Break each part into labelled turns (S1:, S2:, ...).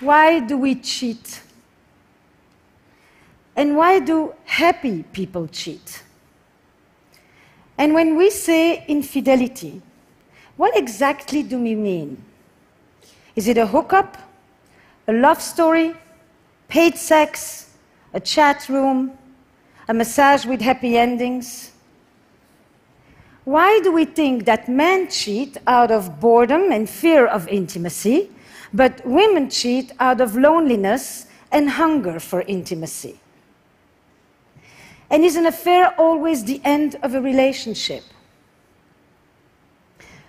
S1: Why do we cheat? And why do happy people cheat? And when we say infidelity, what exactly do we mean? Is it a hookup, a love story, paid sex, a chat room, a massage with happy endings? Why do we think that men cheat out of boredom and fear of intimacy, but women cheat out of loneliness and hunger for intimacy? And is an affair always the end of a relationship?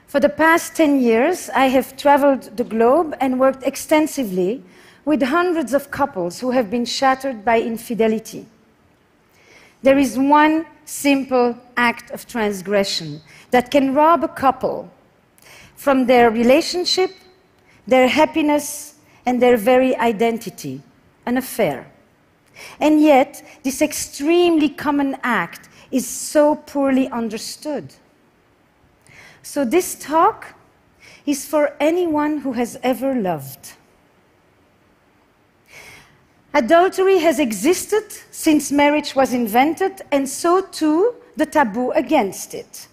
S1: For the past 10 years, I have traveled the globe and worked extensively with hundreds of couples who have been shattered by infidelity. There is one simple act of transgression that can rob a couple from their relationship, their happiness, and their very identity: an affair. And yet, this extremely common act is so poorly understood. So this talk is for anyone who has ever loved. Adultery has existed since marriage was invented, and so too the taboo against it.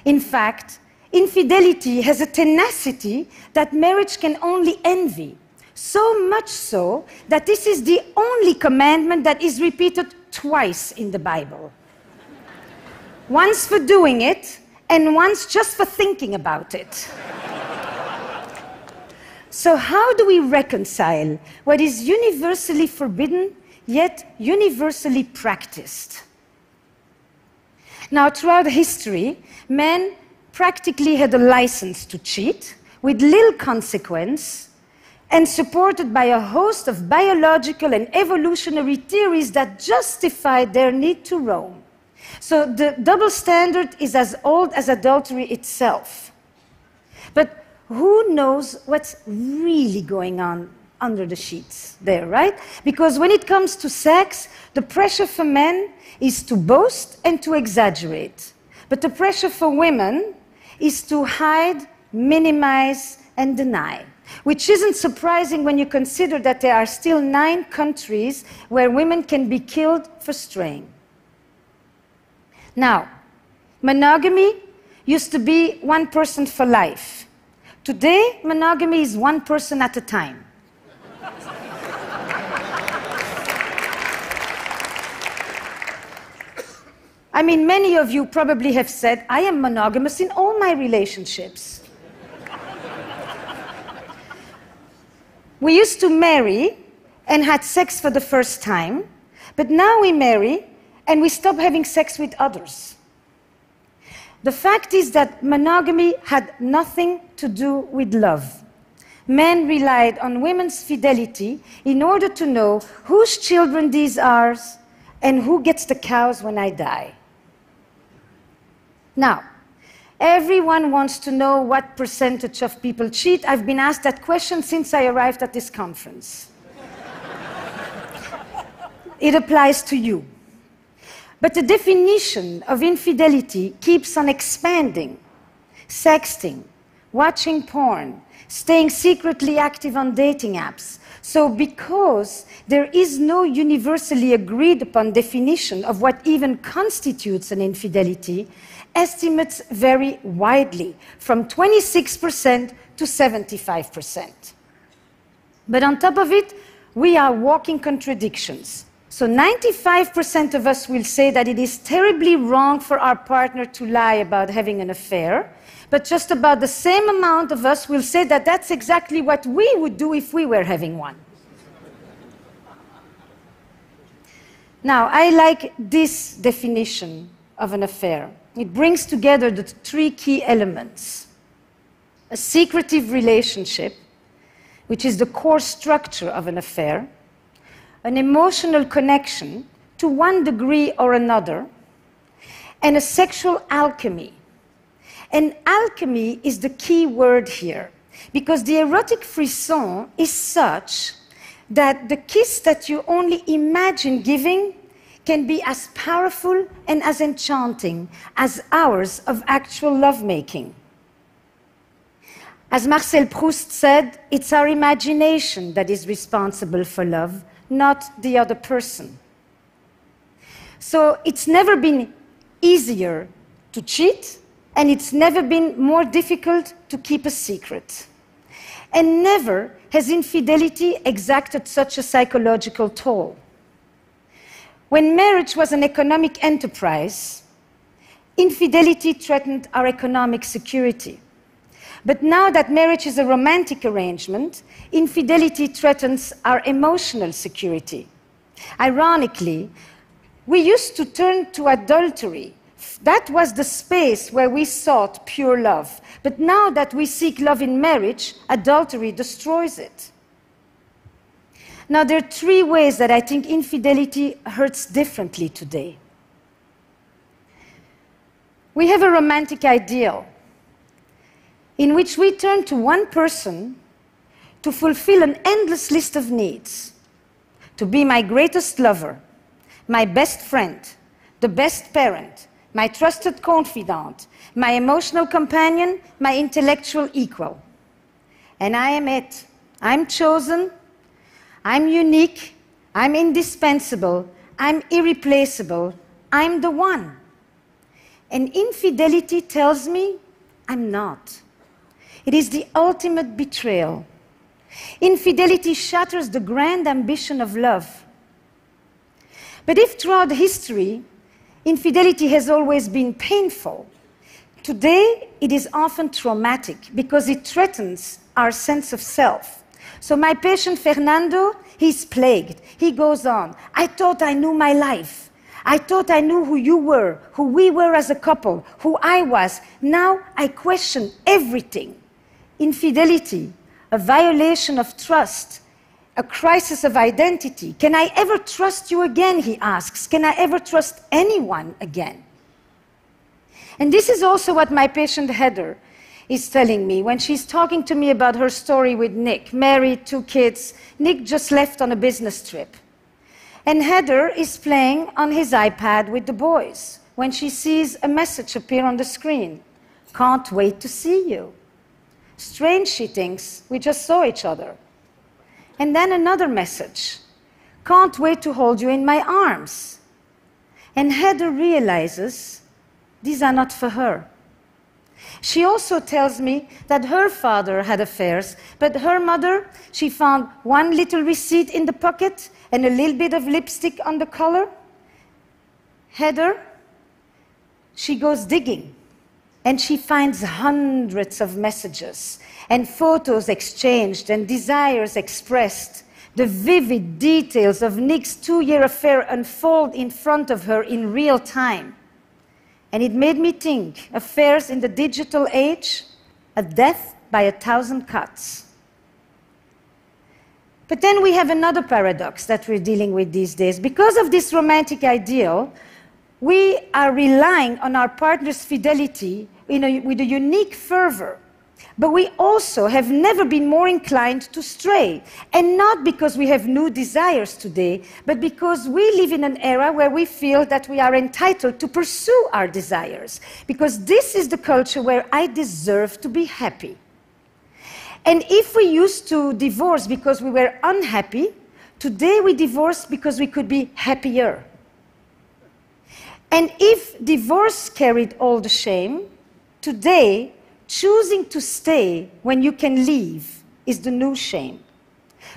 S1: In fact, infidelity has a tenacity that marriage can only envy. So much so that this is the only commandment that is repeated twice in the Bible. Once for doing it, and once just for thinking about it. So how do we reconcile what is universally forbidden, yet universally practiced? Now, throughout history, men practically had a license to cheat with little consequence, and supported by a host of biological and evolutionary theories that justified their need to roam. So the double standard is as old as adultery itself. But who knows what's really going on under the sheets there, right? Because when it comes to sex, the pressure for men is to boast and to exaggerate. But the pressure for women is to hide, minimize, and deny. Which isn't surprising when you consider that there are still 9 countries where women can be killed for straying. Now, monogamy used to be one person for life. Today, monogamy is one person at a time. I mean, many of you probably have said, I am monogamous in all my relationships. We used to marry and had sex for the first time, but now we marry and we stop having sex with others. The fact is that monogamy had nothing to do with love. Men relied on women's fidelity in order to know whose children these are and who gets the cows when I die. Now, everyone wants to know what percentage of people cheat. I've been asked that question since I arrived at this conference. It applies to you. But the definition of infidelity keeps on expanding. Sexting, watching porn, staying secretly active on dating apps. So because there is no universally agreed upon definition of what even constitutes an infidelity, estimates vary widely, from 26% to 75%. But on top of it, we are walking contradictions. So 95% of us will say that it is terribly wrong for our partner to lie about having an affair, but just about the same amount of us will say that that's exactly what we would do if we were having one. Now, I like this definition of an affair. It brings together the 3 key elements: a secretive relationship, which is the core structure of an affair, an emotional connection to one degree or another, and a sexual alchemy. And alchemy is the key word here, because the erotic frisson is such that the kiss that you only imagine giving can be as powerful and as enchanting as hours of actual lovemaking. As Marcel Proust said, it's our imagination that is responsible for love, not the other person. So it's never been easier to cheat, and it's never been more difficult to keep a secret. And never has infidelity exacted such a psychological toll. When marriage was an economic enterprise, infidelity threatened our economic security. But now that marriage is a romantic arrangement, infidelity threatens our emotional security. Ironically, we used to turn to adultery. That was the space where we sought pure love. But now that we seek love in marriage, adultery destroys it. Now, there are three ways that I think infidelity hurts differently today. We have a romantic ideal in which we turn to one person to fulfill an endless list of needs, to be my greatest lover, my best friend, the best parent, my trusted confidant, my emotional companion, my intellectual equal. And I am it. I'm chosen, I'm unique, I'm indispensable, I'm irreplaceable, I'm the one. And infidelity tells me I'm not. It is the ultimate betrayal. Infidelity shatters the grand ambition of love. But if throughout history, infidelity has always been painful, today it is often traumatic because it threatens our sense of self. So my patient Fernando, he's plagued. He goes on. I thought I knew my life. I thought I knew who you were, who we were as a couple, who I was. Now I question everything. Infidelity, a violation of trust, a crisis of identity. Can I ever trust you again, he asks. Can I ever trust anyone again? And this is also what my patient Heather is telling me when she's talking to me about her story with Nick, married, 2 kids. Nick just left on a business trip. And Heather is playing on his iPad with the boys when she sees a message appear on the screen. Can't wait to see you. Strange, she thinks, we just saw each other. And then another message. Can't wait to hold you in my arms. And Heather realizes these are not for her. She also tells me that her father had affairs, but her mother, she found one little receipt in the pocket and a little bit of lipstick on the collar. Heather, she goes digging, and she finds hundreds of messages and photos exchanged and desires expressed. The vivid details of Nick's 2-year affair unfold in front of her in real time. And it made me think, affairs in the digital age, a death by 1,000 cuts. But then we have another paradox that we're dealing with these days. Because of this romantic ideal, we are relying on our partner's fidelity with a unique fervor. But we also have never been more inclined to stray. And not because we have new desires today, but because we live in an era where we feel that we are entitled to pursue our desires. Because this is the culture where I deserve to be happy. And if we used to divorce because we were unhappy, today we divorce because we could be happier. And if divorce carried all the shame, today choosing to stay when you can leave is the new shame.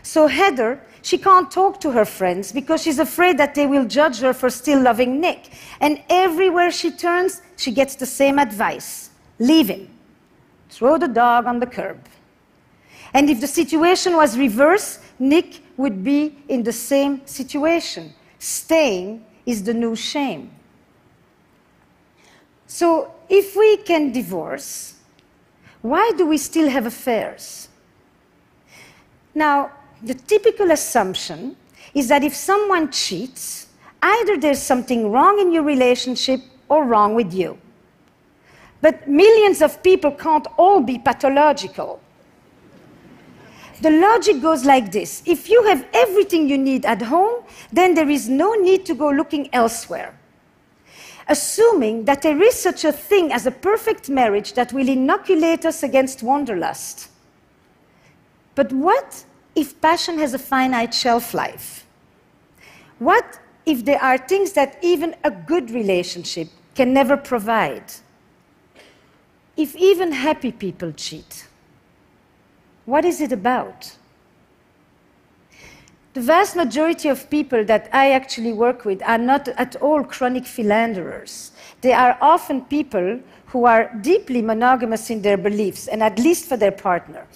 S1: So Heather, she can't talk to her friends because she's afraid that they will judge her for still loving Nick. And everywhere she turns, she gets the same advice. Leave him. Throw the dog on the curb. And if the situation was reversed, Nick would be in the same situation. Staying is the new shame. So if we can divorce, why do we still have affairs? Now, the typical assumption is that if someone cheats, either there's something wrong in your relationship or wrong with you. But millions of people can't all be pathological. The logic goes like this. If you have everything you need at home, then there is no need to go looking elsewhere. assuming that there is such a thing as a perfect marriage that will inoculate us against wanderlust. But what if passion has a finite shelf life? What if there are things that even a good relationship can never provide? If even happy people cheat, what is it about? The vast majority of people that I actually work with are not at all chronic philanderers. They are often people who are deeply monogamous in their beliefs, and at least for their partner.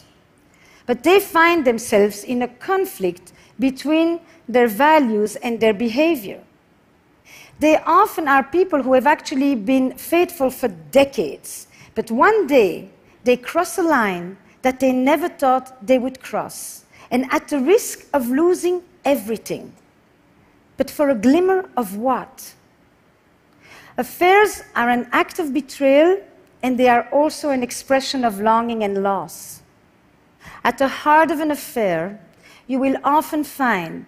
S1: But they find themselves in a conflict between their values and their behavior. They often are people who have actually been faithful for decades, but one day they cross a line that they never thought they would cross, and at the risk of losing everything. But for a glimmer of what? Affairs are an act of betrayal, and they are also an expression of longing and loss. At the heart of an affair, you will often find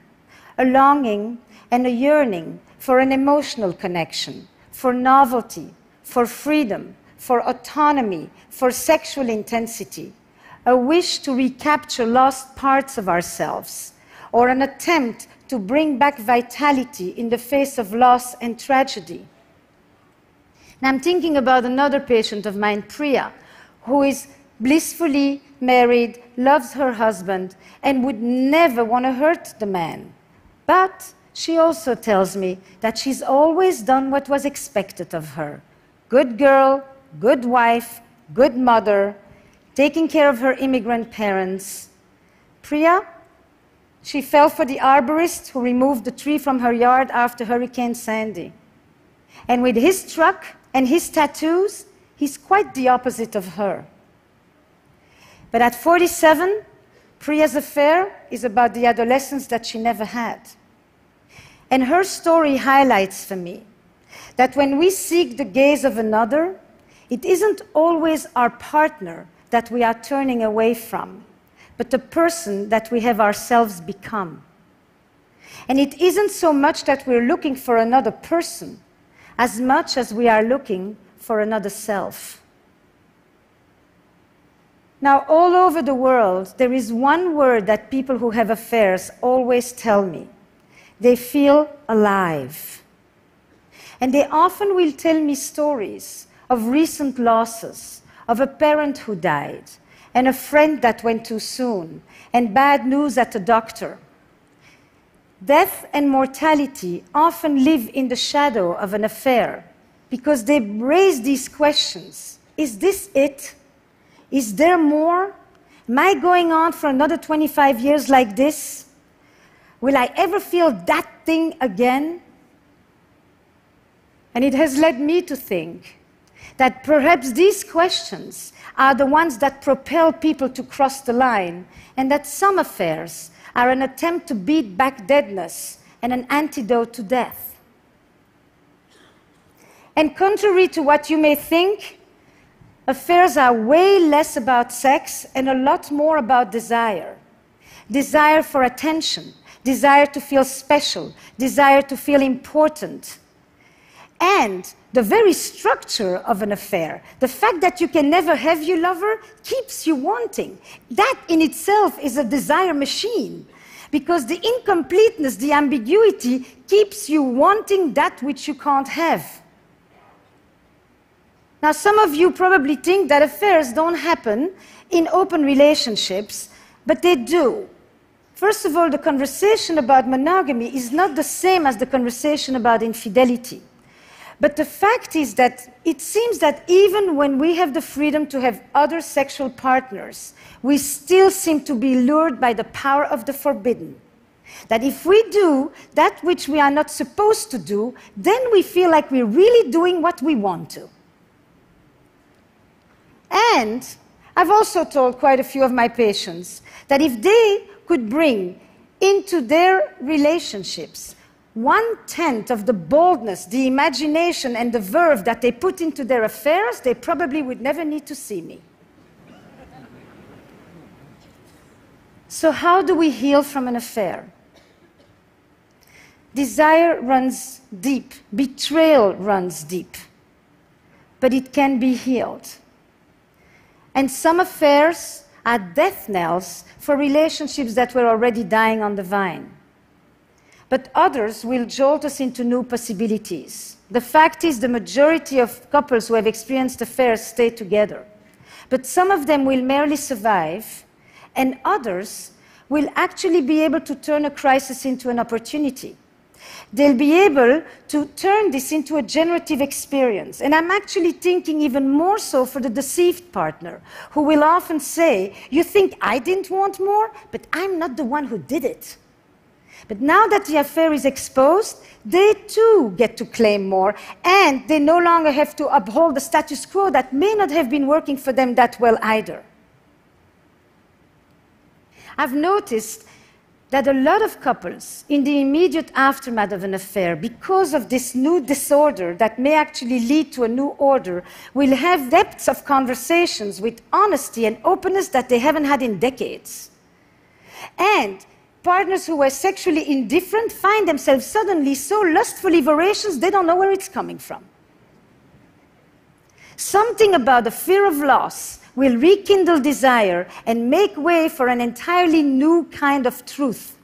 S1: a longing and a yearning for an emotional connection, for novelty, for freedom, for autonomy, for sexual intensity, a wish to recapture lost parts of ourselves, or an attempt to bring back vitality in the face of loss and tragedy. And I'm thinking about another patient of mine, Priya, who is blissfully married, loves her husband, and would never want to hurt the man. But she also tells me that she's always done what was expected of her. Good girl, good wife, good mother, taking care of her immigrant parents. Priya, she fell for the arborist who removed the tree from her yard after Hurricane Sandy. And with his truck and his tattoos, he's quite the opposite of her. But at 47, Priya's affair is about the adolescence that she never had. And her story highlights for me that when we seek the gaze of another, it isn't always our partner that we are turning away from, but the person that we have ourselves become. And it isn't so much that we're looking for another person, as much as we are looking for another self. Now, all over the world, there is one word that people who have affairs always tell me. They feel alive. And they often will tell me stories of recent losses, of a parent who died, and a friend that went too soon, and bad news at the doctor. Death and mortality often live in the shadow of an affair because they raise these questions. Is this it? Is there more? Am I going on for another 25 years like this? Will I ever feel that thing again? And it has led me to think that perhaps these questions are the ones that propel people to cross the line, and that some affairs are an attempt to beat back deadness and an antidote to death. And contrary to what you may think, affairs are way less about sex and a lot more about desire. Desire for attention, desire to feel special, desire to feel important. And the very structure of an affair, the fact that you can never have your lover, keeps you wanting. That in itself is a desire machine, because the incompleteness, the ambiguity, keeps you wanting that which you can't have. Now, some of you probably think that affairs don't happen in open relationships, but they do. First of all, the conversation about monogamy is not the same as the conversation about infidelity. But the fact is that it seems that even when we have the freedom to have other sexual partners, we still seem to be lured by the power of the forbidden. That if we do that which we are not supposed to do, then we feel like we're really doing what we want to. And I've also told quite a few of my patients that if they could bring into their relationships 1/10 of the boldness, the imagination, and the verve that they put into their affairs, they probably would never need to see me. So how do we heal from an affair? Desire runs deep, betrayal runs deep, but it can be healed. And some affairs are death knells for relationships that were already dying on the vine. But others will jolt us into new possibilities. The fact is, the majority of couples who have experienced affairs stay together. But some of them will merely survive, and others will actually be able to turn a crisis into an opportunity. They'll be able to turn this into a generative experience. And I'm actually thinking even more so for the deceived partner, who will often say, "You think I didn't want more? But I'm not the one who did it." But now that the affair is exposed, they too get to claim more, and they no longer have to uphold the status quo that may not have been working for them that well either. I've noticed that a lot of couples, in the immediate aftermath of an affair, because of this new disorder that may actually lead to a new order, will have depths of conversations with honesty and openness that they haven't had in decades. And partners who were sexually indifferent find themselves suddenly so lustfully voracious they don't know where it's coming from. Something about the fear of loss will rekindle desire and make way for an entirely new kind of truth.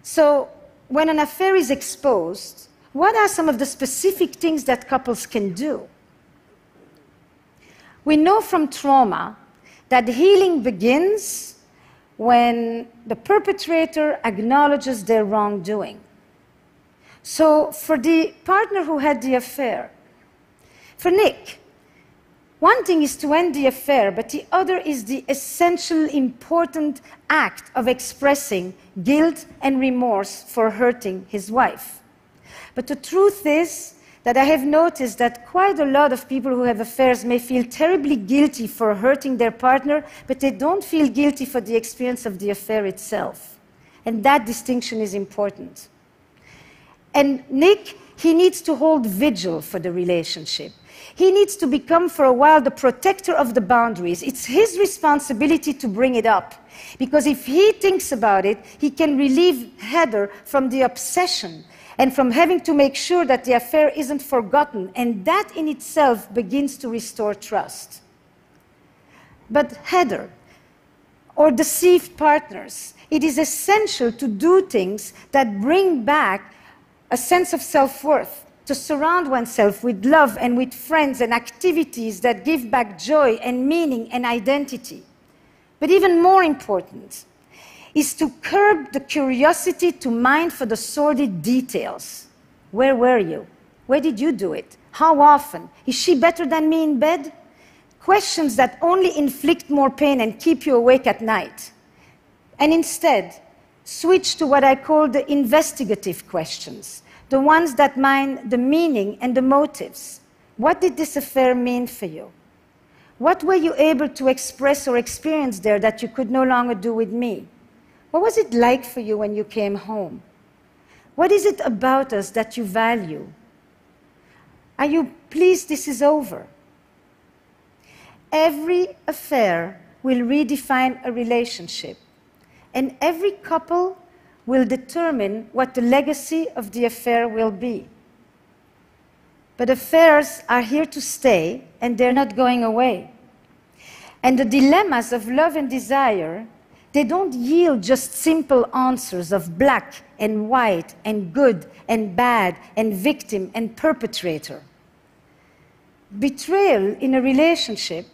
S1: So, when an affair is exposed, what are some of the specific things that couples can do? We know from trauma that healing begins when the perpetrator acknowledges their wrongdoing. So, for the partner who had the affair, for Nick, one thing is to end the affair, but the other is the essential, important act of expressing guilt and remorse for hurting his wife. But the truth is that I have noticed that quite a lot of people who have affairs may feel terribly guilty for hurting their partner, but they don't feel guilty for the experience of the affair itself. And that distinction is important. And Nick, he needs to hold vigil for the relationship. He needs to become for a while the protector of the boundaries. It's his responsibility to bring it up. Because if he thinks about it, he can relieve Heather from the obsession and from having to make sure that the affair isn't forgotten. And that in itself begins to restore trust. But Heather, or deceived partners, it is essential to do things that bring back a sense of self-worth, to surround oneself with love and with friends and activities that give back joy and meaning and identity. But even more important is to curb the curiosity to mine for the sordid details. Where were you? Where did you do it? How often? Is she better than me in bed? Questions that only inflict more pain and keep you awake at night. And instead, switch to what I call the investigative questions. The ones that mine the meaning and the motives. What did this affair mean for you? What were you able to express or experience there that you could no longer do with me? What was it like for you when you came home? What is it about us that you value? Are you pleased this is over? Every affair will redefine a relationship, and every couple will determine what the legacy of the affair will be. But affairs are here to stay, and they're not going away. And the dilemmas of love and desire, they don't yield just simple answers of black and white and good and bad and victim and perpetrator. Betrayal in a relationship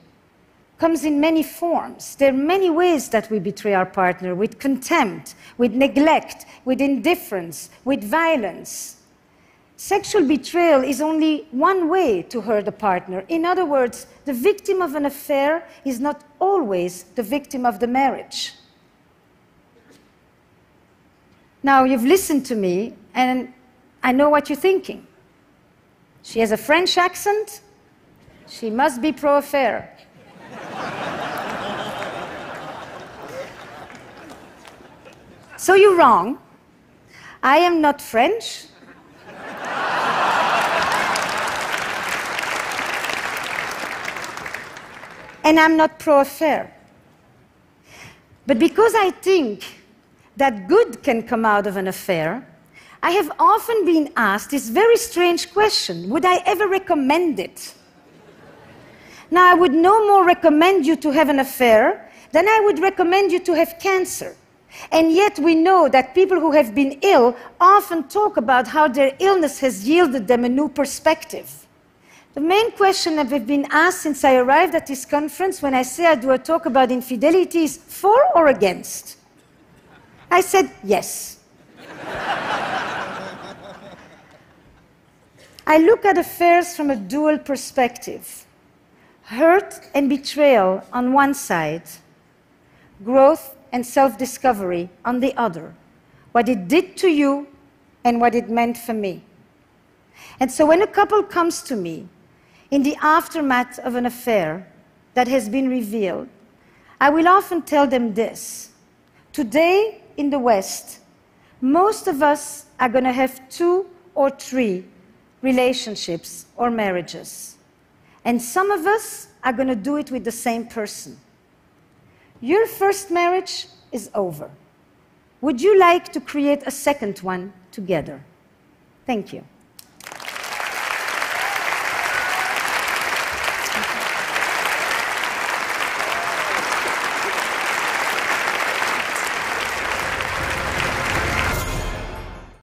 S1: comes in many forms. There are many ways that we betray our partner, with contempt, with neglect, with indifference, with violence. Sexual betrayal is only one way to hurt a partner. In other words, the victim of an affair is not always the victim of the marriage. Now, you've listened to me, and I know what you're thinking. She has a French accent. She must be pro-affair. So you're wrong. I am not French. And I'm not pro-affair. But because I think that good can come out of an affair, I have often been asked this very strange question: would I ever recommend it? Now, I would no more recommend you to have an affair than I would recommend you to have cancer. And yet we know that people who have been ill often talk about how their illness has yielded them a new perspective. The main question that I've been asked since I arrived at this conference when I say I do a talk about infidelity is for or against? I said yes. I look at affairs from a dual perspective. Hurt and betrayal on one side, growth and self-discovery on the other. What it did to you and what it meant for me. And so when a couple comes to me in the aftermath of an affair that has been revealed, I will often tell them this: today in the West, most of us are going to have 2 or 3 relationships or marriages. And some of us are going to do it with the same person. Your first marriage is over. Would you like to create a second one together? Thank you.